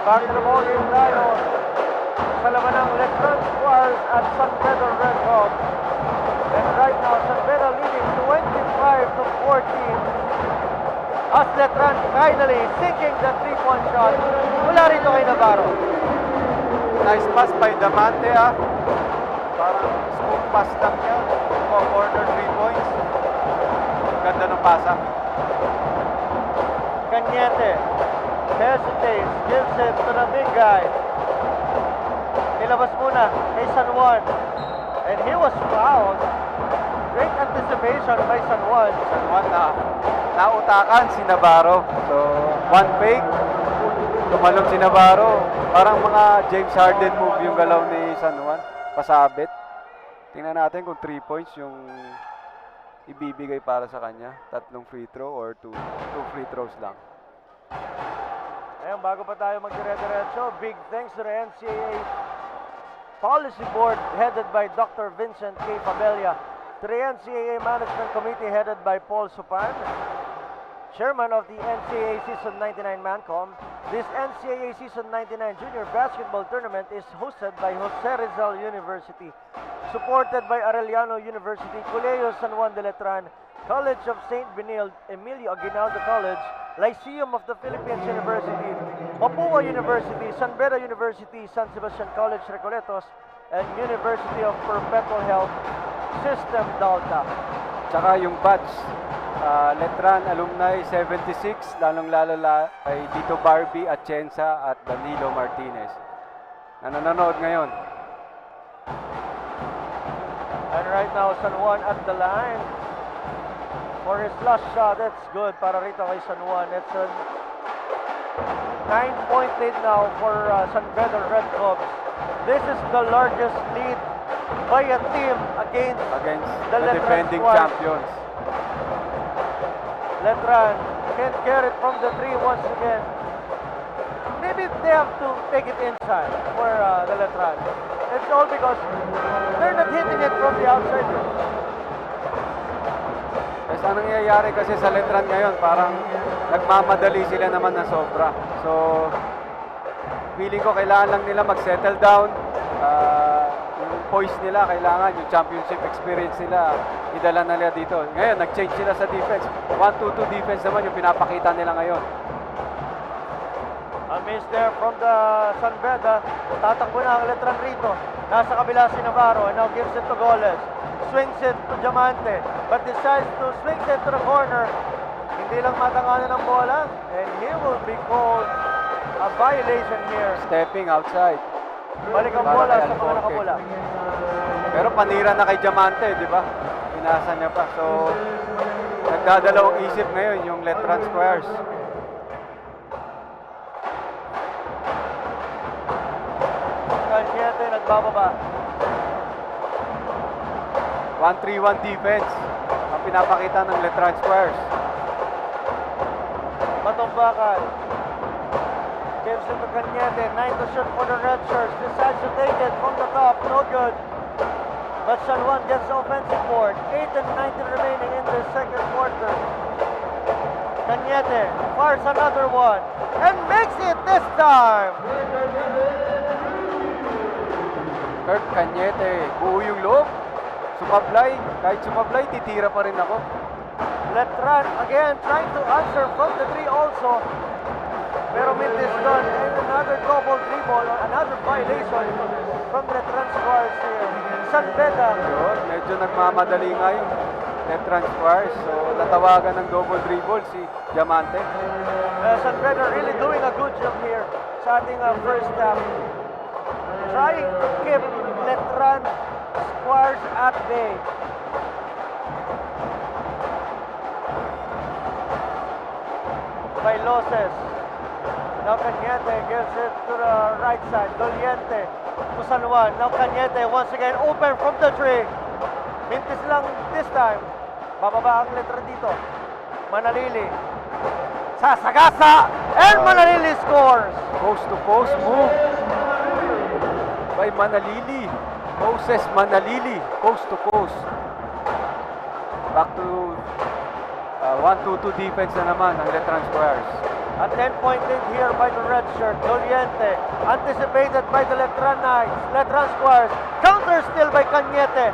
Back to the ball game tayo sa laban ng Letran Squires at San Pedro Red Hawks. And right now, San Pedro leading 25-14. As Letran finally sinking the three-point shot. Mula rito kay Navarro. Nice pass by Damante Parang smooth pass lang niya. Corner 3 points. Ganda ng pasa. Cañete hesitates, gives it to the big guy. Nilabas muna kay San Juan. And he was fouled. Great anticipation by San Juan. San Juan nautakan si Navarro. So, one fake. Tumalong si Navarro. Parang mga James Harden move yung galaw ni San Juan. Pasabit. Tingnan natin kung 3 points yung ibibigay para sa kanya. 3 free throw or 2 free throws lang. Ayun, bago pa tayo magdire-diretso, big thanks to the NCAA Policy Board headed by Dr. Vincent K. Fabella, to the NCAA Management Committee headed by Paul Supan, Chairman of the NCAA Season 99 Mancom. This NCAA Season 99 Junior Basketball Tournament is hosted by Jose Rizal University, supported by Arellano University, Colegio San Juan de Letran, College of St. Benilde, Emilio Aguinaldo College, Lyceum of the Philippines University, Mapua University, San Beda University, San Sebastian College Recoletos, and University of Perpetual Health System Delta. Tsaka yung badge, Letran Alumni 76, lalong-lalo kay Tito Barbie Atienza at Danilo Martinez na nanonood ngayon. And right now, San Juan at the line for his last shot. That's good para rito kay San Juan. It's a 9-point lead now for San Pedro Red Hawks. This is the largest lead by a team against the defending champions. Letran can't get it from the 3 once again. Maybe they have to take it inside for the Letran. It's all because they're not hitting it from the outside. Yes, anong nangyayari kasi sa Letran ngayon, parang nagmamadali sila naman na sobra. So, feeling ko kailangan lang nila mag-settle down. Yung poise nila, kailangan yung championship experience nila, idala na nila dito. Ngayon, nag-change sila sa defense. 1-2-2 defense naman yung pinapakita nila ngayon. A miss there from the San Beda. Tatakbo na ang Letran rito. Nasa kabila si Navarro and now gives it to Goles. Swings it to Diamante, but decides to swing it to the corner. Hindi lang matanganan ng bola, and he will be called a violation here. Stepping outside. Balik ang bola sa mga nakapula. Pero panira na kay Diamante, di ba? Pinasa niya pa. So, nagdadalawang isip ngayon yung Letran Squires. Cañete nagbababa. 1-3-1 defense ang pinapakita ng Letran Squires. Matumbakan. Gives it to Cañete. 9 to shoot for the Red Shirts. Decides to take it from the top. No good. But San Juan gets the offensive board. 8:19 remaining in the second quarter. Cañete fires another one. And makes it this time. Kurt Cañete, buo yung loob. Sumablay. Kahit sumablay, titira pa rin ako. Letran again trying to answer from the 3 also. Pero mid is done. And another double dribble or another violation from Letran Squires here. San Beda. Yun, medyo nagmamadali nga yung Letran Squires. So, natawagan ng double dribble si Diamante. San Beda really doing a good job here sa ating first half. Trying to keep Letran Squires at bay. By Loses. Now Cañete gives it to the right side. Doliente to San Juan. Now Cañete once again open from the 3. Mintis lang this time. Bababa ang Letran dito. Manalili. Sasagasa! And Manalili scores! Coast to coast move by Manalili. Moses Manalili, coast to coast. Back to 1-2-2 defense na naman ng Letran Squires. A 10-point lead here by the red shirt. Doliente, anticipated by the Letran Knights. Letran Squires, counter still by Cañete.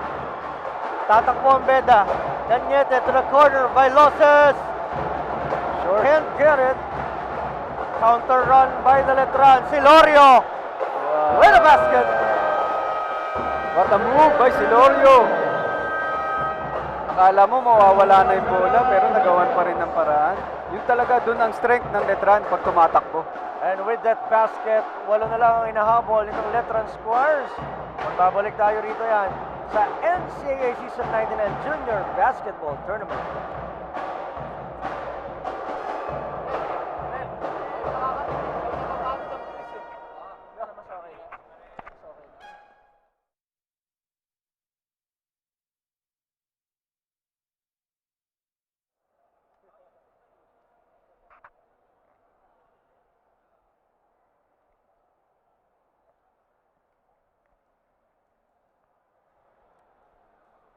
Tatakbo ang Beda. Cañete to the corner, Viloses. Short. Can't get it. Counter run by the Letran. Silorio with a basket. What a move by Silorio. Akala mo mawawala na yung bola pero nagawan pa rin ng paraan. Yun talaga dun ang strength ng Letran pag tumatakbo. And with that basket, walo na lang ang inahabol nitong Letran Squires. Magbabalik tayo rito yan sa NCAA Season 99 Junior Basketball Tournament.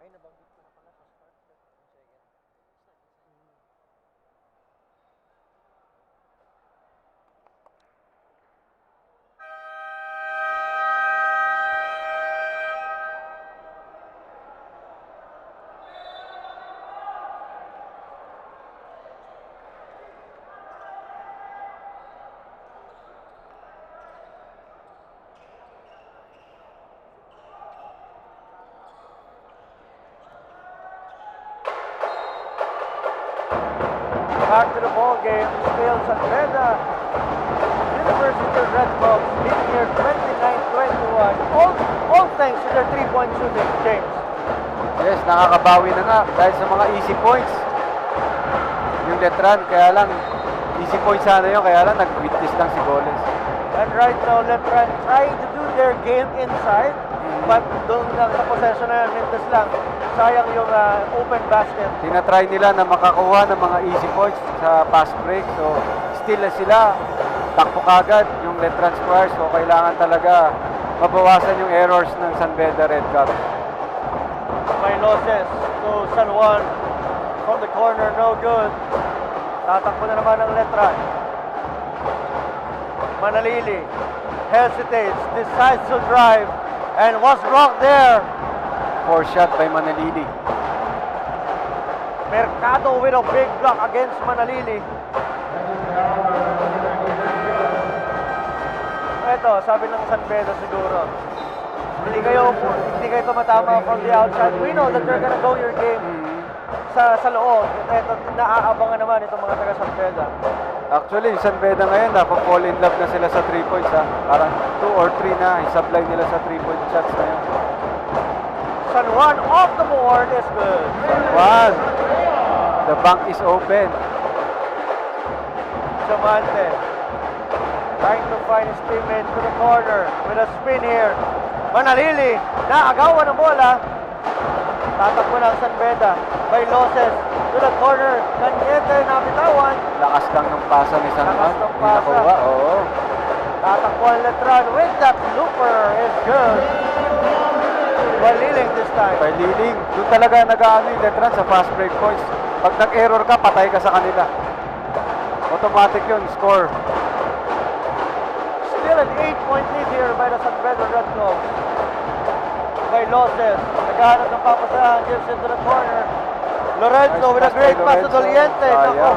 Ay, nabanggit ko na pala sa start. Back to the ball game, still San Beda University Red Hawks leading here 29-21. All thanks to their 3-point shooting, James. Yes, nakakabawi na nga dahil sa mga easy points. Yung Letran, kaya lang easy points sana yun, kaya lang nag-witness lang si Goles. And right now, Letran trying to do their game inside, but doon lang sa possession na yun, minutes lang. Sayang yung open basket. Tinatry nila na makakuha ng mga easy points sa fast break. So, still sila. Takbo kagad yung Letran Squires. So, kailangan talaga mabawasan yung errors ng San Beda Red Caps. May losses to San Juan from the corner, no good. Tatakbo na naman ng Letran. Manalili hesitates, decides to drive, and was blocked there. 4 shot by Manalili. Mercado with a big block against Manalili. Ito, sabi ng San Beda siguro, hindi kayo tumatama from the outside. We know that you're gonna go your game sa loob. Ito, naaabangan naman itong mga taga San Beda. Actually, yung San Beda ngayon, fall in love na sila sa 3 points. Parang 2 or 3 na, i-supply nila sa 3-point shots ngayon. San Juan off the board is good. San Juan, the bank is open. Chamante trying to find his teammate to the corner with a spin here. Manalili, naagawan ng bola. Tatakbo ng San Beda by losses to the corner. Cañete nabitawan. Lakas lang ng pasa ni San Juan. Lakas ng pasa. Nakuha, oo. Tatakbo ang Letran with that looper is good. By Liling this time. By Liling, doon talaga nag-aano yung Letran sa fast break points. Pag nag-error ka, patay ka sa kanila. Automatic yun, score. Still an 8-point lead here by the San Beda Red Hawks. By losses. Naghahanap ng papasahan. Gives into the corner. Lorenzo Nice with a pass great by pass to Lorenzo. Doliente. Sayang. Nako.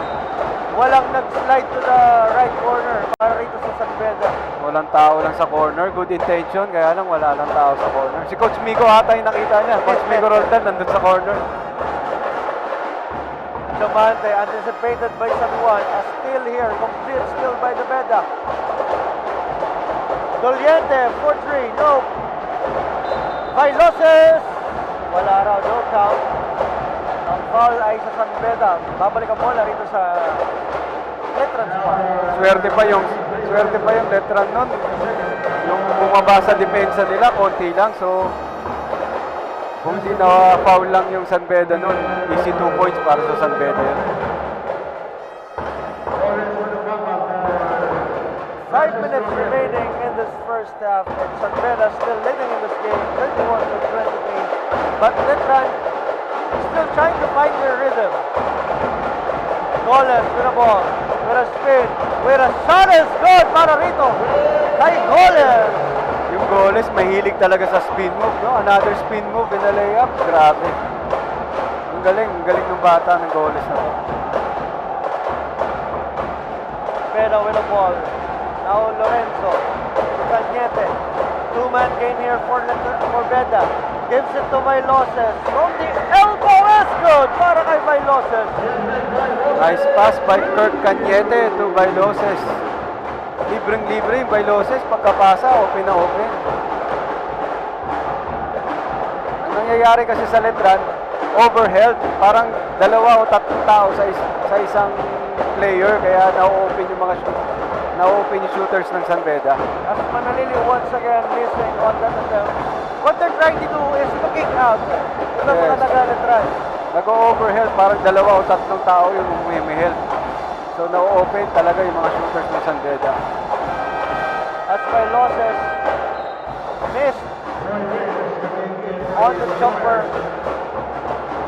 Walang nag-slide to the right corner para rito sa San Beda. Walang tao lang sa corner. Good intention, kaya lang wala lang tao sa corner. Si Coach Migo ata yung nakita niya. Coach Migo Roldan nandun sa corner. Chamante anticipated by San Juan. A steal here. Complete steal by the Beda. Doliente for 3. No. Viloses. Wala raw. No count. Ang foul ay sa San Beda. Babalik ang bola rito sa Letran Squad. Swerte pa yung Letran nun. Yung bumaba sa depensa nila, konti lang. So, kung di na foul lang yung San Beda nun, easy 2 points para sa San Beda yun. 5 minutes remaining in this first half, and San Beda still leading in this game, 31-28. But Letran still trying to find their rhythm. Goles with the ball. With with a spin, with a shot is good para rito. Kay Goles. Yung Goles, mahilig talaga sa spin move, no? Another spin move in a layup. Grabe. Ang galing ng bata ng Goles na to. Beda with the ball. Now Lorenzo. Cañete. Two-man gain here for Beda. Gives it to Vailoses. From the elbow is good para kay Vailoses. Nice pass by Kirk Cañete to Vailoses. Libreng-libre yung Vailoses. Pagkapasa, open na open. Ang nangyayari kasi sa Letran, overheld. Parang dalawa o tatlong tao sa isang player. Kaya na-open yung mga na-open yung shooters ng San Beda. As Manalili once again missing on that attempt. What they're trying to do is to kick out. Ito mga taga-Letran. Nag-overheld. Parang dalawa o tatlong tao yung umimiheld. So na-open talaga yung mga shooters ng San Beda. As Vailoses missed on the jumper.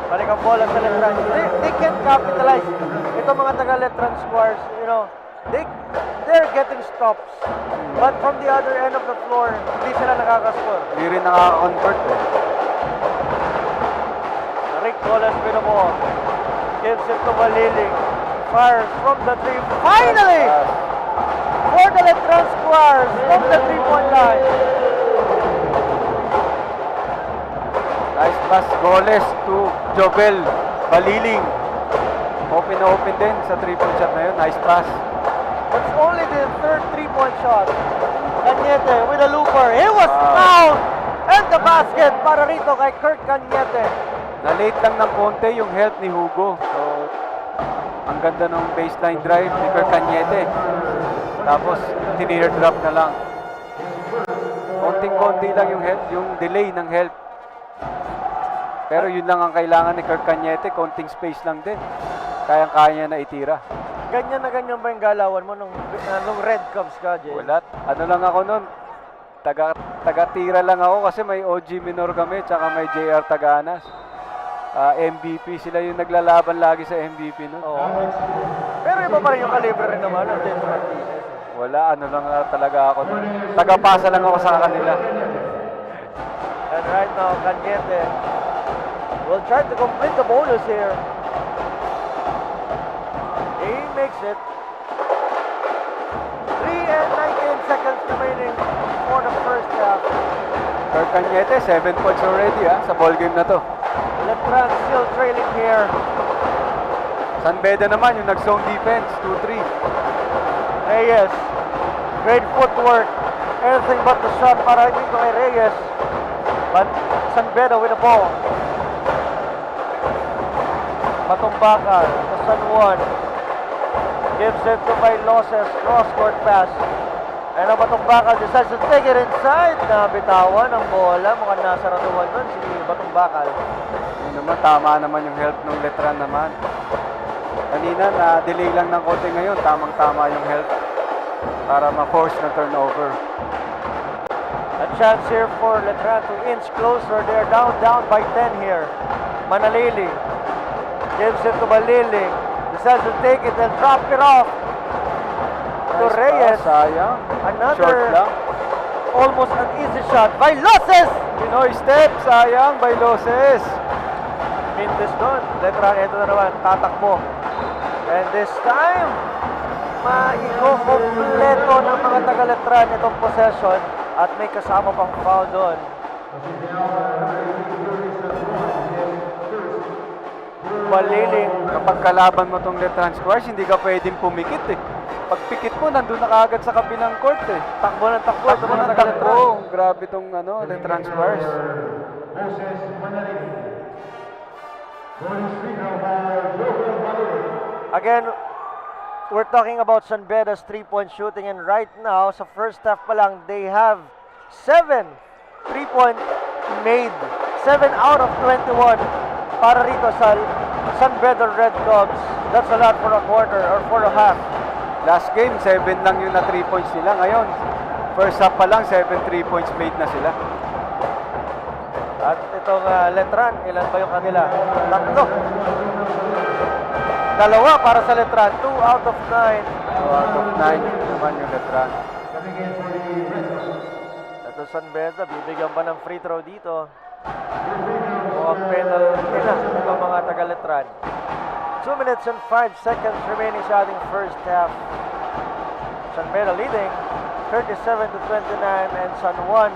Balik ang bola sa Letran. They can't capitalize. Ito mga taga-Letran squares, you know, they're getting stops. But from the other end of the floor, hindi sila nakakascore. Hindi rin nakaka-convert eh. Rick Goles with the ball. Gives it to Maliling. Fires from the three. Finally! For the Letran squares from the three-point line. Nice pass, Goles to Jovel Baliling. Open na open din sa 3-point shot na yun. Nice pass. That's only the third three-point shot. Cañete with a looper. He was fouled! And the basket para rito kay Kurt Cañete. Na-late lang ng konti yung help ni Hugo. So, ang ganda ng baseline drive ni Kurt Cañete. Tapos, tinir drop na lang. Konting-konti lang yung help, yung delay ng help. Pero yun lang ang kailangan ni Kurt Cañete, konting space lang din. Kayang-kaya na itira. Ganyan na ganyan ba yung galawan mo nung Red Cubs ka, Jay? Wala. Ano lang ako nun, taga-tira lang ako kasi may OG Minor kami, tsaka may JR Taganas. MVP, sila yung naglalaban lagi sa MVP nun. Oo. Pero iba pa rin yung kalibre rin naman ng James Martinez. Wala, ano lang talaga ako nun. Tagapasa lang ako sa kanila. And right now, Cañete will try to complete the bonus here. He makes it. 3 and 19 seconds remaining for the first half. Kurt Cañete, 7 points already sa ball game na to. Letran still trailing here. San Beda naman yung nag-zone defense, 2-3. Reyes, great footwork. Anything but the shot para dito kay Reyes. But San Beda with the ball. Matumbakal to San Juan. Gives it to Vailoses, cross-court pass. And ang Batumbakal decides to take it inside. Nabitawan ang bola. Mukhang nasa ratuan nun si Batumbakal. Yun naman, tama naman yung help ng Letran naman. Kanina, na-delay lang ng konti ngayon. Tamang-tama yung help para ma-force na turnover. A chance here for Letran to inch closer. They're down by 10 here. Manalili gives it to Baliling. Decides to take it and drop it off to Nice Reyes. pass, sayang. Another Short lang. almost an easy shot by Loses. Pinoy step, sayang, by Loses. Mintes doon. Letran, ito na naman. Tatakbo. And this time, maiko-kompleto ng mga taga-Letran itong possession at may kasama pang foul doon. Baliling. Kapag kalaban mo tong Letran Squares, hindi ka pwedeng pumikit eh. Pag pikit mo, nandun na kaagad sa kabilang court eh. Takbo ng takbo. Takbo ng takbo. Grabe tong Letran Squares. Again, we're talking about San Beda's three-point shooting, and right now, sa first half pa lang, they have 7 3-point made. 7 out of 21 para rito sa San Beda Red Cubs. That's a lot for a quarter or for a half. Last game, 7 lang yung na 3 points nila. Ngayon, first half pa lang, 7 3 points made na sila. At itong Letran, ilan ba yung kanila? 3. Dalawa para sa Letran. 2 out of 9. 2 out of 9 naman yung Letran. Ito San Beda, bibigyan pa ng free throw dito. Mukhang penalty na itong mga taga-Letran. 2 minutes and 5 seconds remaining sa ating first half. San Beda leading 37 to 29 and San Juan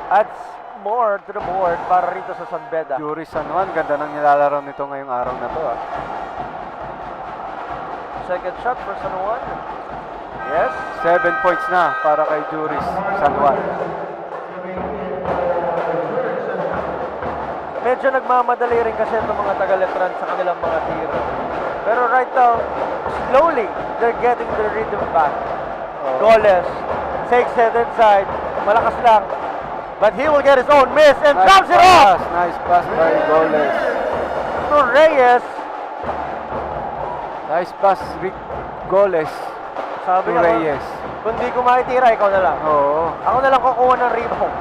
adds more to the board para rito sa San Beda. Juris San Juan, ganda ng nilalaro nito ngayong araw na to. Second shot for San Juan. Yes. 7 points na para kay Juris San Juan. Medyo nagmamadali rin kasi itong mga taga-Letran sa kanilang mga tiro. Pero right now, slowly, they're getting the rhythm back. Goles takes it inside. Malakas lang. But he will get his own miss and drops it off Nice pass by Goles. to Reyes. Nice pass, Rick Goles Sabi to niya, Reyes. kung di ko makitira, ikaw na lang. Oo. Ako na lang kukuha ng rebound.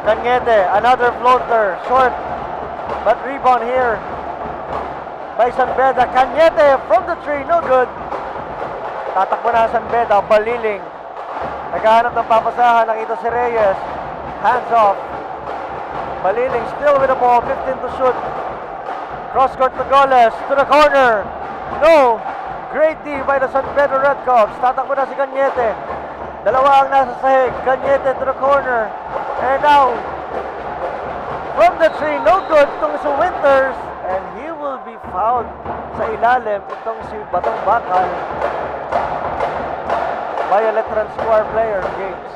Cañete, another floater, short. But rebound here by San Beda. Cañete from the tree, no good. Tatakbo na San Beda, Baliling. Naghahanap ng papasahan, nakita si Reyes. Hands off. Baliling still with the ball, 15 to shoot. Cross court to Goles, to the corner. No! Great D by the San Pedro Redcaps. Tatakbo na si Cañete. Dalawa ang nasa sahig. Cañete to the corner. And now, from the tree, no good itong si Winters. And he will be fouled sa ilalim itong si Batong Bakal by a Letran Square player, James.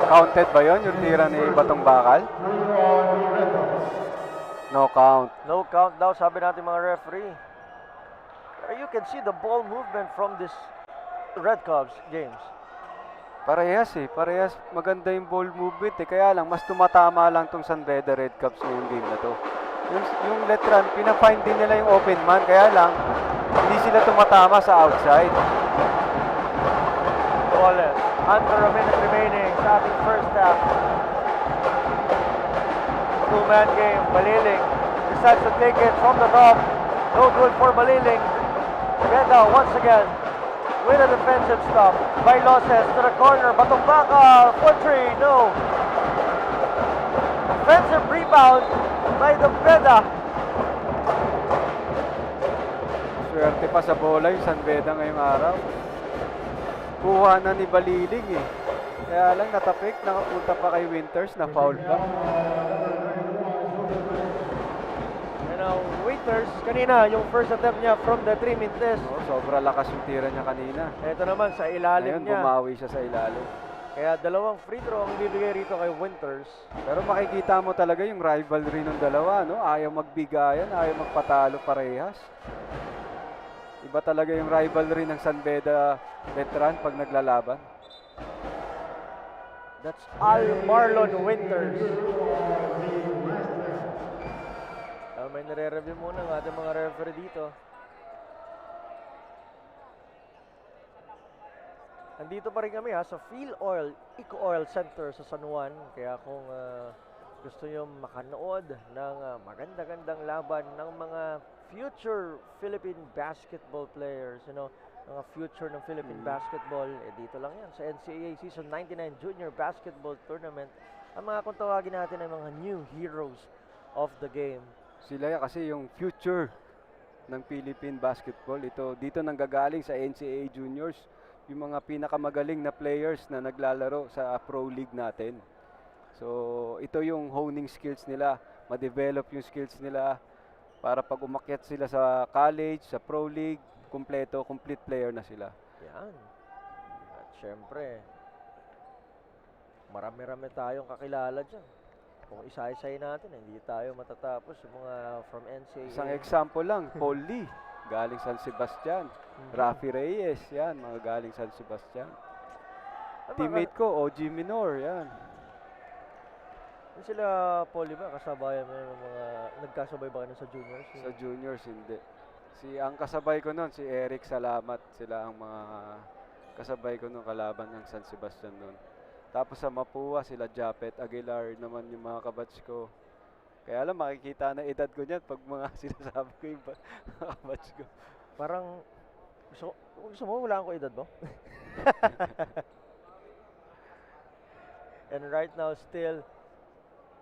Counted ba yon yung tira ni Batong Bakal? No count. No count daw, sabi natin mga referee. Pero you can see the ball movement from this Red Cubs, James. Parehas parehas maganda yung ball movement kaya lang mas tumatama lang tong San Beda Red Caps ngayong game na to. Yung Letran, pina-find din nila yung open man kaya lang hindi sila tumatama sa outside. Goles, under a minute remaining sa ating first half. Two-man game, Baliling decides to take it from the top. No good for Baliling. Beda once again with a defensive stop by Loses to the corner. Batong Bakal for three, no. Defensive rebound by the Beda. Swerte pa sa bola yung San Beda ngayong araw. Kuha na ni Baliling Kaya lang natapik, nakapunta pa kay Winters, na foul pa. Winters, kanina yung first attempt niya from the 3 minutes. Sobra lakas yung tira niya kanina. Ito naman sa ilalim Ngayon, niya. bumawi siya sa ilalim. Kaya dalawang free throw ang bibigay rito kay Winters. Pero makikita mo talaga yung rivalry ng dalawa, no? Ayaw magbigayan, ayaw magpatalo parehas. Iba talaga yung rivalry ng San Beda veteran pag naglalaban. That's Al Marlon Winters. May nare-review muna ng ating mga referee dito. Andito pa rin kami sa Feel Oil, Eco Oil Center sa San Juan. Kaya kung gusto nyo makanood ng maganda-gandang laban ng mga future Philippine basketball players, mga future ng Philippine basketball, dito lang yan sa NCAA Season 99 Junior Basketball Tournament. Ang mga kung tawagin natin ay mga new heroes of the game. Sila kasi yung future ng Philippine basketball. Dito nanggagaling sa NCAA Juniors, yung mga pinakamagaling na players na naglalaro sa Pro League natin. So, ito yung honing skills nila, ma-develop yung skills nila para pag umakyat sila sa college, sa Pro League, complete player na sila. Yan. At syempre, marami-rami tayong kakilala dyan. Kung isa-isay natin, hindi tayo matatapos yung mga from NCAA. Isang example lang, Paul Lee, galing San Sebastian. Rafi Reyes, yan, mga galing San Sebastian. Teammate ko, OG Minor, yan. Yung sila, Poli ba? Kasabayan mo yung mga, nagkasabay ba kayo sa juniors? Sa juniors, hindi. Ang kasabay ko nun, si Eric Salamat. Sila ang mga kasabay ko nung kalaban ng San Sebastian nun. Tapos sa Mapua, sila Japet Aguilar naman yung mga kabats ko. Kaya lang makikita na edad ko niyan pag mga sinasabi ko yung kabatch ko. Parang, gusto mo, wala akong edad mo? And right now, still,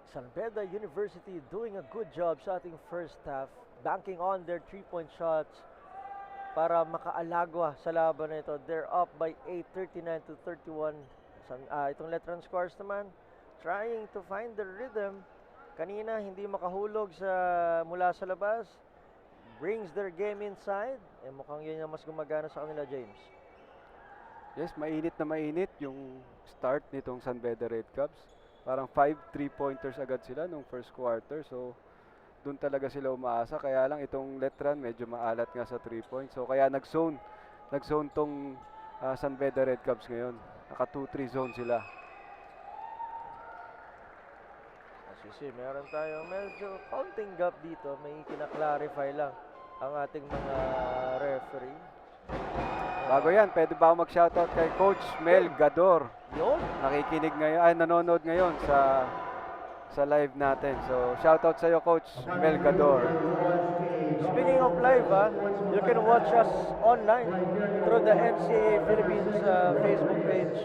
San Beda University doing a good job sa ating first half, banking on their 3-point shots para makaalagwa sa laban na ito. They're up by 8, 39-31. Itong Letran Squares naman, trying to find the rhythm. Kanina, hindi makahulog mula sa labas. Brings their game inside. Mukhang yun yung mas gumagana sa kanila, James. Yes, mainit na mainit yung start nitong San Beda Red Caps. Parang 5 3-pointers agad sila nung first quarter. So, doon talaga sila umaasa. Kaya lang itong Letran medyo maalat nga sa 3-point. So, kaya nag-zone tong San Beda Red Caps ngayon. Naka 2-3 zone sila. As you see, meron tayong medyo counting gap dito. May kinaklarify lang ang ating mga referee. Bago yan, pwede ba ako mag-shoutout kay Coach Mel Gador? Yun. Nakikinig ngayon, nanonood ngayon sa live natin. So, shoutout sa iyo, Coach Mel Gador. Speaking of live, you can watch us online through the NCAA Philippines Facebook page.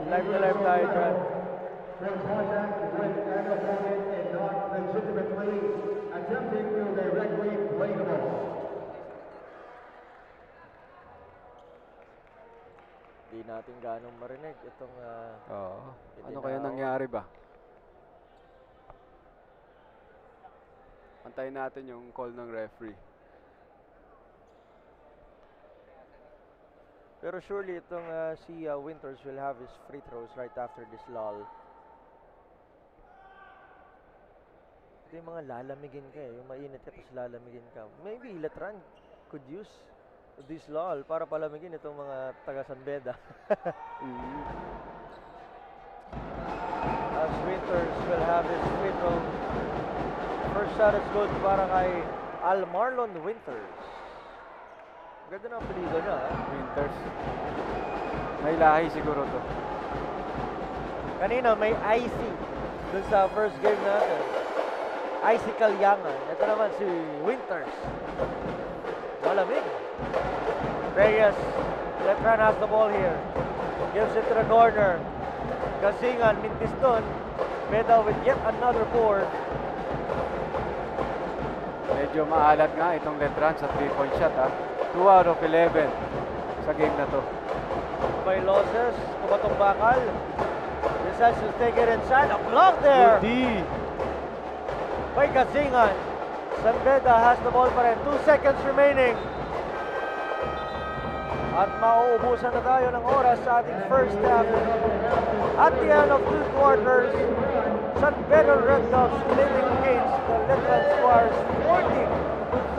Live na live tayo dyan. Di natin ganong marinig itong Oo. Ano kaya nangyari ba? Antayin natin yung call ng referee. pero surely itong si Winters will have his free throws right after this lull. Ito yung mga lalamigin ka yung mainit ka tapos lalamigin ka. Maybe Letran could use this lull para palamigin itong mga taga San Beda. As Winters will have his free throw. First shot is good para kay Almarlon Winters. Ganda na ang apelido niya. Winters. May lahi siguro to. Kanina may IC dun sa first game natin. IC Kalyangan. Ito naman si Winters. Malamig. Reyes. Letran has the ball here. Gives it to the corner. Gasingan, Mintiston. Beda with yet another board. Medyo maalat nga itong Letran sa 3-point shot 2 out of 11 sa game na to. By losses, kumatong bakal. Decides to take it inside. A block there. By Gasingan. San Beda has the ball pa rin. 2 seconds remaining. At mauubusan na tayo ng oras sa ating first half. At the end of 2 quarters, San Beda Red Caps leading against the Letran Squares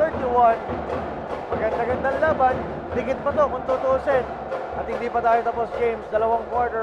40-31. Maganda-gandang laban. Dikit pa to kung tutuusin. At hindi pa tayo tapos, James. 2 quarter